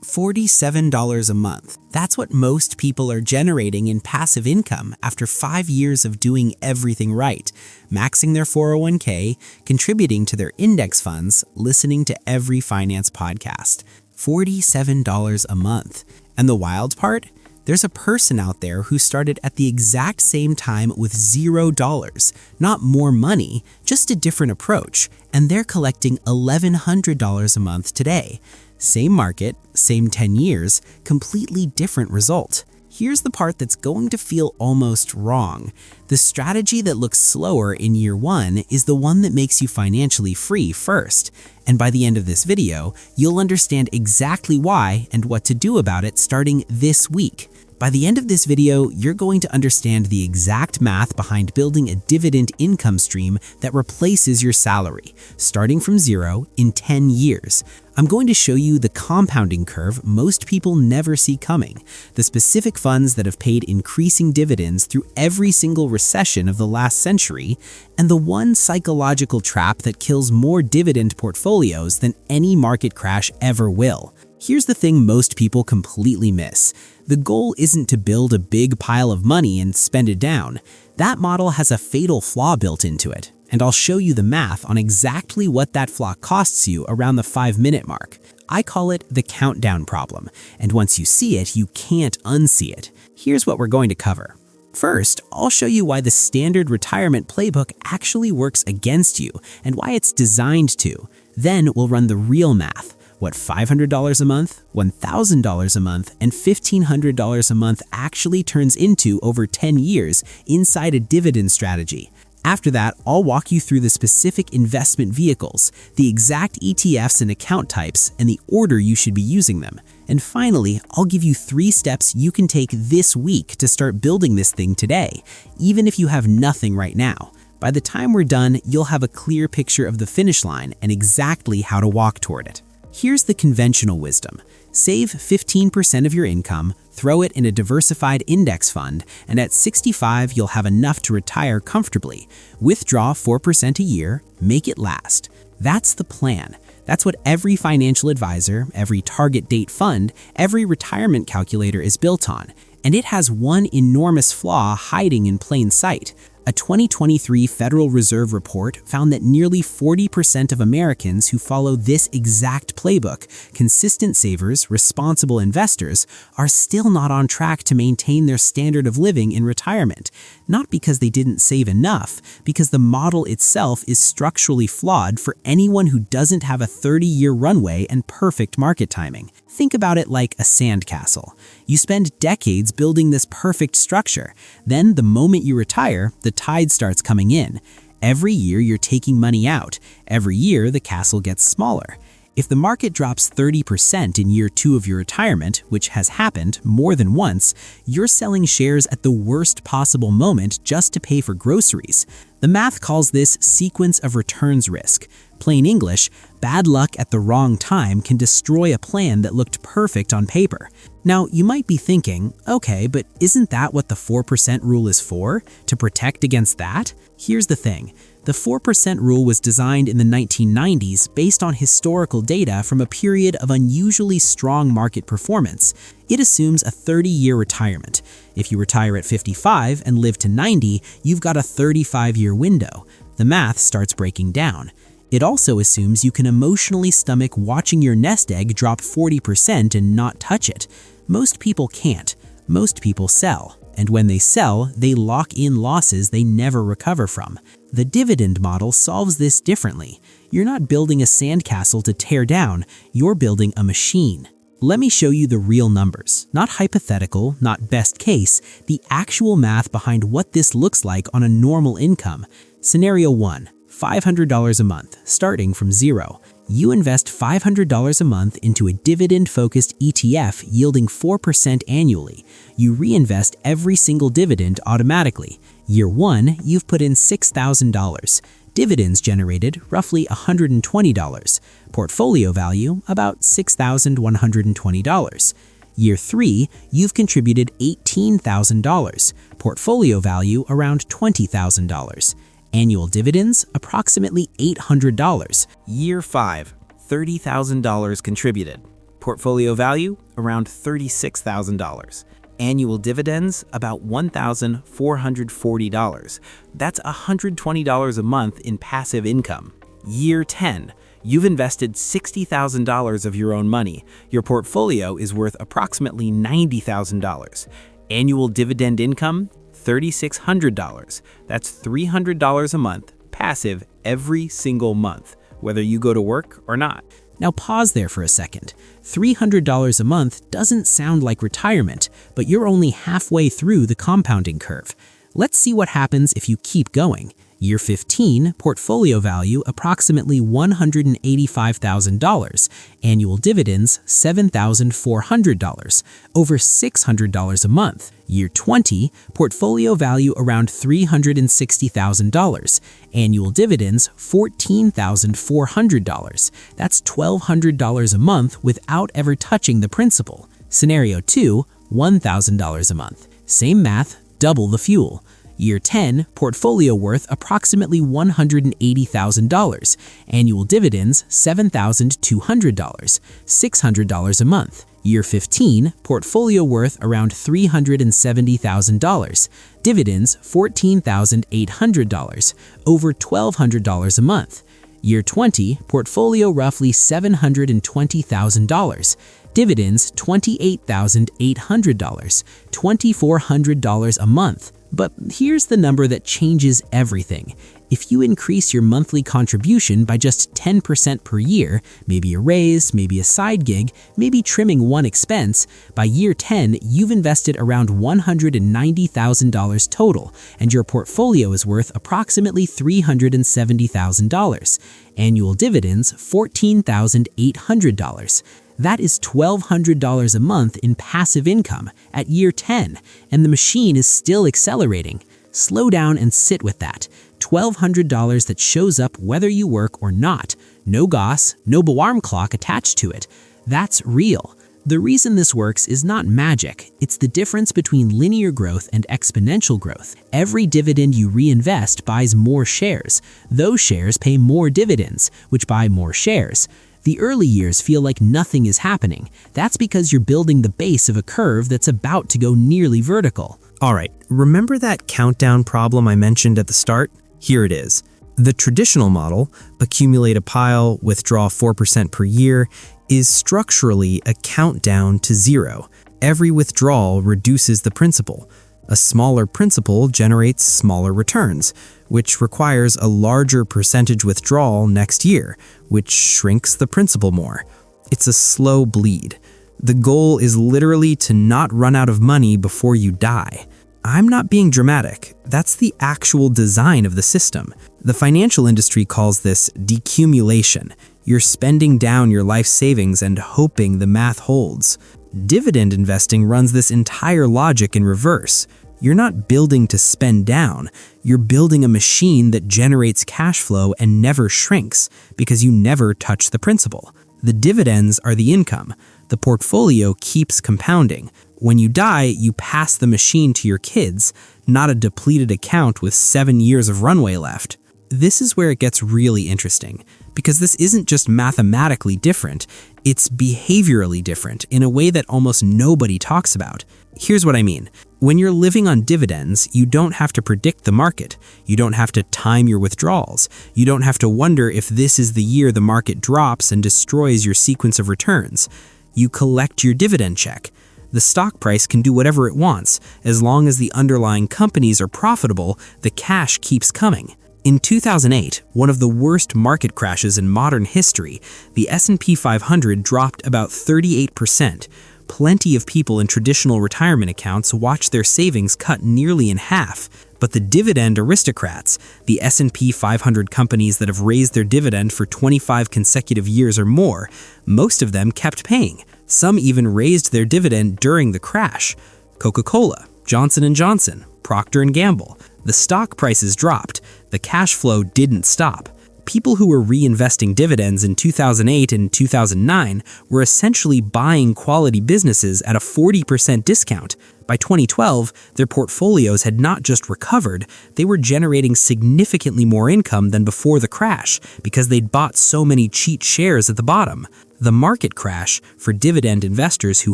$47 a month. That's what most people are generating in passive income after 5 years of doing everything right, maxing their 401k, contributing to their index funds, listening to every finance podcast. $47 a month. And the wild part? There's a person out there who started at the exact same time with $0. Not more money, just a different approach, and they're collecting $1,100 a month today. Same market, same 10 years, completely different result. Here's the part that's going to feel almost wrong. The strategy that looks slower in year 1 is the one that makes you financially free first. And by the end of this video, you'll understand exactly why and what to do about it starting this week. By the end of this video, you're going to understand the exact math behind building a dividend income stream that replaces your salary, starting from zero in 10 years. I'm going to show you the compounding curve most people never see coming, the specific funds that have paid increasing dividends through every single recession of the last century, and the one psychological trap that kills more dividend portfolios than any market crash ever will. Here's the thing most people completely miss. The goal isn't to build a big pile of money and spend it down. That model has a fatal flaw built into it, and I'll show you the math on exactly what that flaw costs you around the 5-minute mark. I call it the countdown problem, and once you see it, you can't unsee it. Here's what we're going to cover. First, I'll show you why the standard retirement playbook actually works against you and why it's designed to. Then we'll run the real math. What $500 a month, $1,000 a month, and $1,500 a month actually turns into over 10 years inside a dividend strategy. After that, I'll walk you through the specific investment vehicles, the exact ETFs and account types, and the order you should be using them. And finally, I'll give you 3 steps you can take this week to start building this thing today, even if you have nothing right now. By the time we're done, you'll have a clear picture of the finish line and exactly how to walk toward it. Here's the conventional wisdom. Save 15% of your income, throw it in a diversified index fund, and at 65 you'll have enough to retire comfortably. Withdraw 4% a year, make it last. That's the plan. That's what every financial advisor, every target date fund, every retirement calculator is built on. And it has one enormous flaw hiding in plain sight. A 2023 Federal Reserve report found that nearly 40% of Americans who follow this exact playbook, consistent savers, responsible investors, are still not on track to maintain their standard of living in retirement. Not because they didn't save enough, because the model itself is structurally flawed for anyone who doesn't have a 30-year runway and perfect market timing. Think about it like a sandcastle. You spend decades building this perfect structure. Then, the moment you retire, the tide starts coming in. Every year, you're taking money out. Every year, the castle gets smaller. If the market drops 30% in year 2 of your retirement, which has happened more than once, you're selling shares at the worst possible moment just to pay for groceries. The math calls this sequence of returns risk. Plain English, bad luck at the wrong time can destroy a plan that looked perfect on paper. Now, you might be thinking, okay, but isn't that what the 4% rule is for? To protect against that? Here's the thing. The 4% rule was designed in the 1990s based on historical data from a period of unusually strong market performance. It assumes a 30-year retirement. If you retire at 55 and live to 90, you've got a 35-year window. The math starts breaking down. It also assumes you can emotionally stomach watching your nest egg drop 40% and not touch it. Most people can't. Most people sell. And when they sell, they lock in losses they never recover from. The dividend model solves this differently. You're not building a sandcastle to tear down, you're building a machine. Let me show you the real numbers. Not hypothetical, not best case, the actual math behind what this looks like on a normal income. Scenario 1. $500 a month, starting from zero. You invest $500 a month into a dividend-focused ETF yielding 4% annually. You reinvest every single dividend automatically. Year 1, you've put in $6,000. Dividends generated, roughly $120. Portfolio value, about $6,120. Year 3, you've contributed $18,000. Portfolio value, around $20,000. Annual dividends, approximately $800. Year 5, $30,000 contributed. Portfolio value, around $36,000. Annual dividends, about $1,440. That's $120 a month in passive income. Year 10. You've invested $60,000 of your own money. Your portfolio is worth approximately $90,000. Annual dividend income, $3,600. That's $300 a month, passive every single month, whether you go to work or not. Now pause there for a second. $300 a month doesn't sound like retirement, but you're only halfway through the compounding curve. Let's see what happens if you keep going. Year 15, portfolio value approximately $185,000. Annual dividends, $7,400, over $600 a month. Year 20, portfolio value around $360,000. Annual dividends, $14,400. That's $1,200 a month without ever touching the principal. Scenario 2, $1,000 a month. Same math, double the fuel. Year 10, portfolio worth approximately $180,000. Annual dividends, $7,200, $600 a month. Year 15, portfolio worth around $370,000. Dividends, $14,800, over $1,200 a month. Year 20, portfolio roughly $720,000. Dividends, $28,800, $2,400 a month. But here's the number that changes everything. If you increase your monthly contribution by just 10% per year, maybe a raise, maybe a side gig, maybe trimming one expense, by year 10, you've invested around $190,000 total, and your portfolio is worth approximately $370,000. Annual dividends, $14,800. That is $1,200 a month in passive income at year 10, and the machine is still accelerating. Slow down and sit with that. $1,200 that shows up whether you work or not. No goss, no alarm clock attached to it. That's real. The reason this works is not magic. It's the difference between linear growth and exponential growth. Every dividend you reinvest buys more shares. Those shares pay more dividends, which buy more shares. The early years feel like nothing is happening. That's because you're building the base of a curve that's about to go nearly vertical. All right, remember that countdown problem I mentioned at the start? Here it is. The traditional model, accumulate a pile, withdraw 4% per year, is structurally a countdown to zero. Every withdrawal reduces the principal. A smaller principal generates smaller returns, which requires a larger percentage withdrawal next year, which shrinks the principal more. It's a slow bleed. The goal is literally to not run out of money before you die. I'm not being dramatic. That's the actual design of the system. The financial industry calls this decumulation. You're spending down your life savings and hoping the math holds. Dividend investing runs this entire logic in reverse. You're not building to spend down. You're building a machine that generates cash flow and never shrinks because you never touch the principal. The dividends are the income. The portfolio keeps compounding. When you die, you pass the machine to your kids, not a depleted account with 7 years of runway left. This is where it gets really interesting, because this isn't just mathematically different, it's behaviorally different in a way that almost nobody talks about. Here's what I mean. When you're living on dividends, you don't have to predict the market. You don't have to time your withdrawals. You don't have to wonder if this is the year the market drops and destroys your sequence of returns. You collect your dividend check. The stock price can do whatever it wants. As long as the underlying companies are profitable, the cash keeps coming. In 2008, one of the worst market crashes in modern history, the S&P 500 dropped about 38%. Plenty of people in traditional retirement accounts watched their savings cut nearly in half. But the Dividend Aristocrats, the S&P 500 companies that have raised their dividend for 25 consecutive years or more, most of them kept paying. Some even raised their dividend during the crash. Coca-Cola, Johnson & Johnson, Procter & Gamble. The stock prices dropped. The cash flow didn't stop. People who were reinvesting dividends in 2008 and 2009 were essentially buying quality businesses at a 40% discount. By 2012, their portfolios had not just recovered, they were generating significantly more income than before the crash because they'd bought so many cheap shares at the bottom. The market crash, for dividend investors who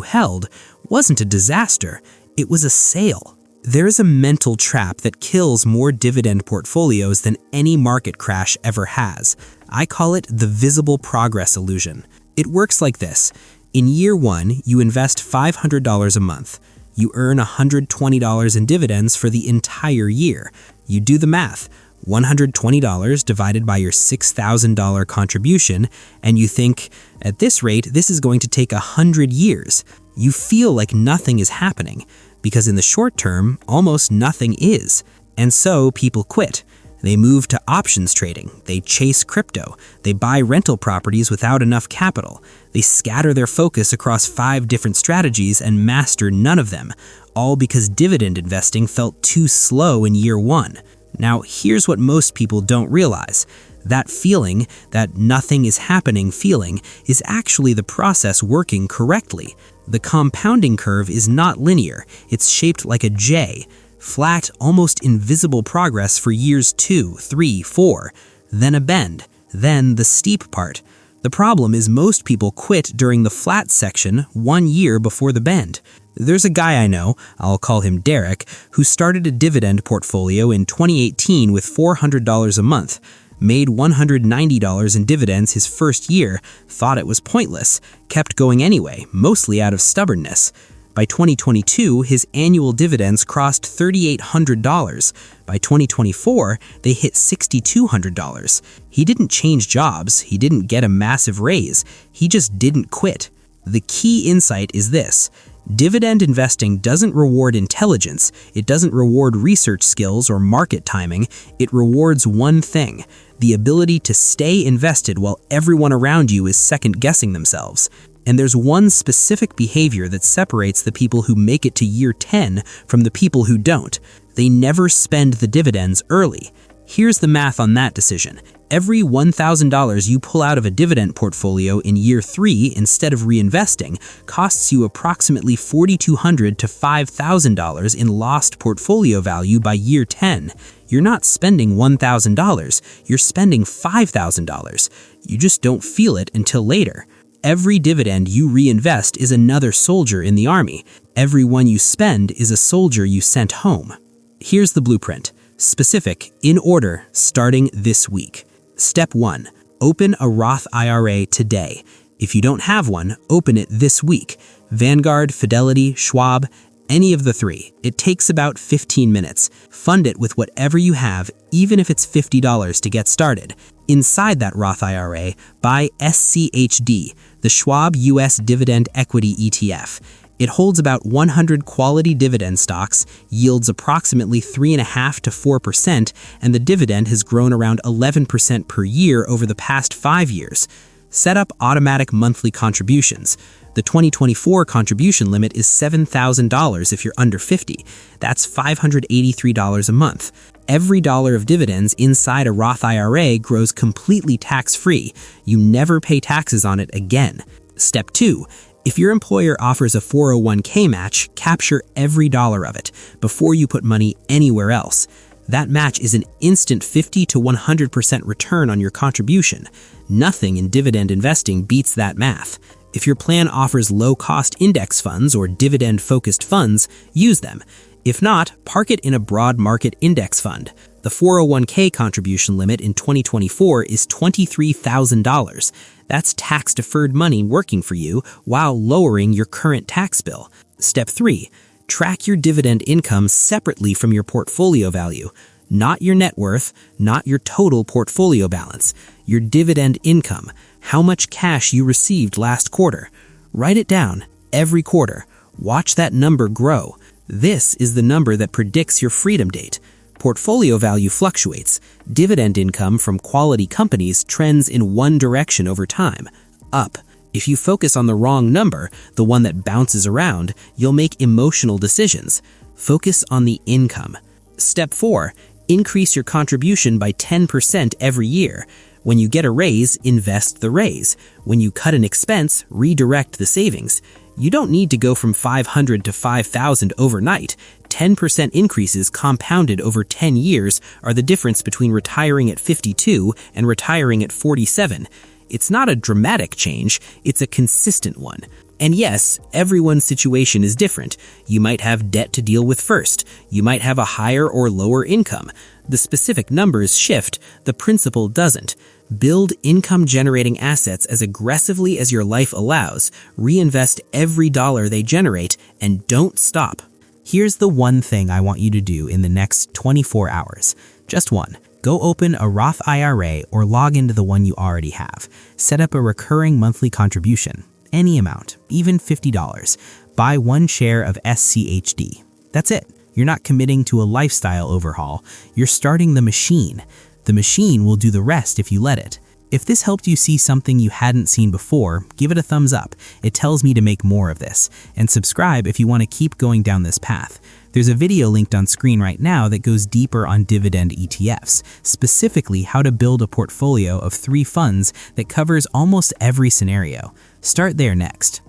held, wasn't a disaster, it was a sale. There's a mental trap that kills more dividend portfolios than any market crash ever has. I call it the visible progress illusion. It works like this. In year one, you invest $500 a month. You earn $120 in dividends for the entire year. You do the math. $120 divided by your $6,000 contribution, and you think, at this rate, this is going to take 100 years. You feel like nothing is happening, because in the short term, almost nothing is. And so people quit. They move to options trading, they chase crypto, they buy rental properties without enough capital, they scatter their focus across 5 different strategies and master none of them, all because dividend investing felt too slow in year one. Now, here's what most people don't realize. That feeling, that nothing is happening feeling, is actually the process working correctly. The compounding curve is not linear, it's shaped like a J. Flat, almost invisible progress for years 2, 3, 4, then a bend, then the steep part. The problem is most people quit during the flat section 1 year before the bend. There's a guy I know, I'll call him Derek, who started a dividend portfolio in 2018 with $400 a month, made $190 in dividends his first year, thought it was pointless, kept going anyway, mostly out of stubbornness. By 2022, his annual dividends crossed $3,800. By 2024, they hit $6,200. He didn't change jobs, he didn't get a massive raise, he just didn't quit. The key insight is this. Dividend investing doesn't reward intelligence, it doesn't reward research skills or market timing, it rewards one thing, the ability to stay invested while everyone around you is second-guessing themselves. And there's one specific behavior that separates the people who make it to year 10 from the people who don't. They never spend the dividends early. Here's the math on that decision. Every $1,000 you pull out of a dividend portfolio in year 3 instead of reinvesting costs you approximately $4,200 to $5,000 in lost portfolio value by year 10. You're not spending $1,000, you're spending $5,000. You just don't feel it until later. Every dividend you reinvest is another soldier in the army. Every one you spend is a soldier you sent home. Here's the blueprint. Specific, in order, starting this week. Step 1. Open a Roth IRA today. If you don't have one, open it this week. Vanguard, Fidelity, Schwab, any of the 3. It takes about 15 minutes. Fund it with whatever you have, even if it's $50 to get started. Inside that Roth IRA, buy SCHD, the Schwab U.S. Dividend Equity ETF. It holds about 100 quality dividend stocks, yields approximately 3.5% to 4%, and the dividend has grown around 11% per year over the past 5 years. Set up automatic monthly contributions. The 2024 contribution limit is $7,000 if you're under 50. That's $583 a month. Every dollar of dividends inside a Roth IRA grows completely tax-free. You never pay taxes on it again. Step 2. If your employer offers a 401k match, capture every dollar of it before you put money anywhere else. That match is an instant 50 to 100% return on your contribution. Nothing in dividend investing beats that math. If your plan offers low-cost index funds or dividend-focused funds, use them. If not, park it in a broad market index fund. The 401k contribution limit in 2024 is $23,000. That's tax-deferred money working for you while lowering your current tax bill. Step 3. Track your dividend income separately from your portfolio value. Not your net worth, not your total portfolio balance. Your dividend income, how much cash you received last quarter. Write it down every quarter. Watch that number grow. This is the number that predicts your freedom date. Portfolio value fluctuates. Dividend income from quality companies trends in one direction over time, up. If you focus on the wrong number, the one that bounces around, you'll make emotional decisions. Focus on the income. Step 4. Increase your contribution by 10% every year. When you get a raise, invest the raise. When you cut an expense, redirect the savings. You don't need to go from $500 to $5,000 overnight. 10% increases compounded over 10 years are the difference between retiring at 52 and retiring at 47. It's not a dramatic change, it's a consistent one. And yes, everyone's situation is different. You might have debt to deal with first. You might have a higher or lower income. The specific numbers shift, the principle doesn't. Build income-generating assets as aggressively as your life allows, reinvest every dollar they generate, and don't stop. Here's the one thing I want you to do in the next 24 hours. Just one. Go open a Roth IRA or log into the one you already have. Set up a recurring monthly contribution. Any amount, even $50. Buy one share of SCHD. That's it. You're not committing to a lifestyle overhaul. You're starting the machine. The machine will do the rest if you let it. If this helped you see something you hadn't seen before, give it a thumbs up. It tells me to make more of this. And subscribe if you want to keep going down this path. There's a video linked on screen right now that goes deeper on dividend ETFs, specifically how to build a portfolio of 3 funds that covers almost every scenario. Start there next.